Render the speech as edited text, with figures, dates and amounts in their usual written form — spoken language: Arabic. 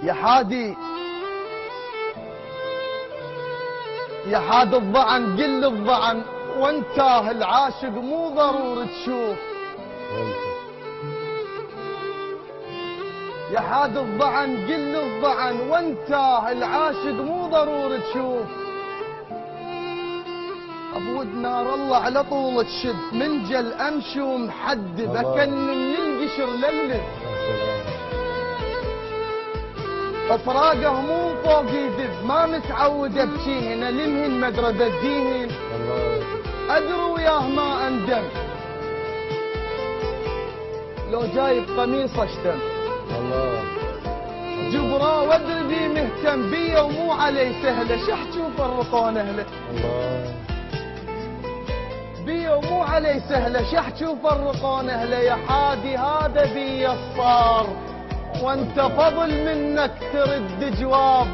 يا حادي يا حاد الضعن قل الضعن وانتاه العاشق مو ضروري تشوف. يا حاد الضعن قل الضعن وانتاه العاشق مو ضروري تشوف. ابود نار الله على طول تشد من جل امشي ومحدب اكن من القشر للد. افراقه مو فوق يدب ما متعود ابكيهن المهن مدري بديهن ادري وياه ما اندم لو جايب قميص اشتم جبرا وادري بي مهتم بيه ومو علي سهله شح تشوف الرقون اهله بيه ومو علي سهله شح تشوف الرقون اهله. يا حادي هذا بي الصار وانت فضل منك ترد جواب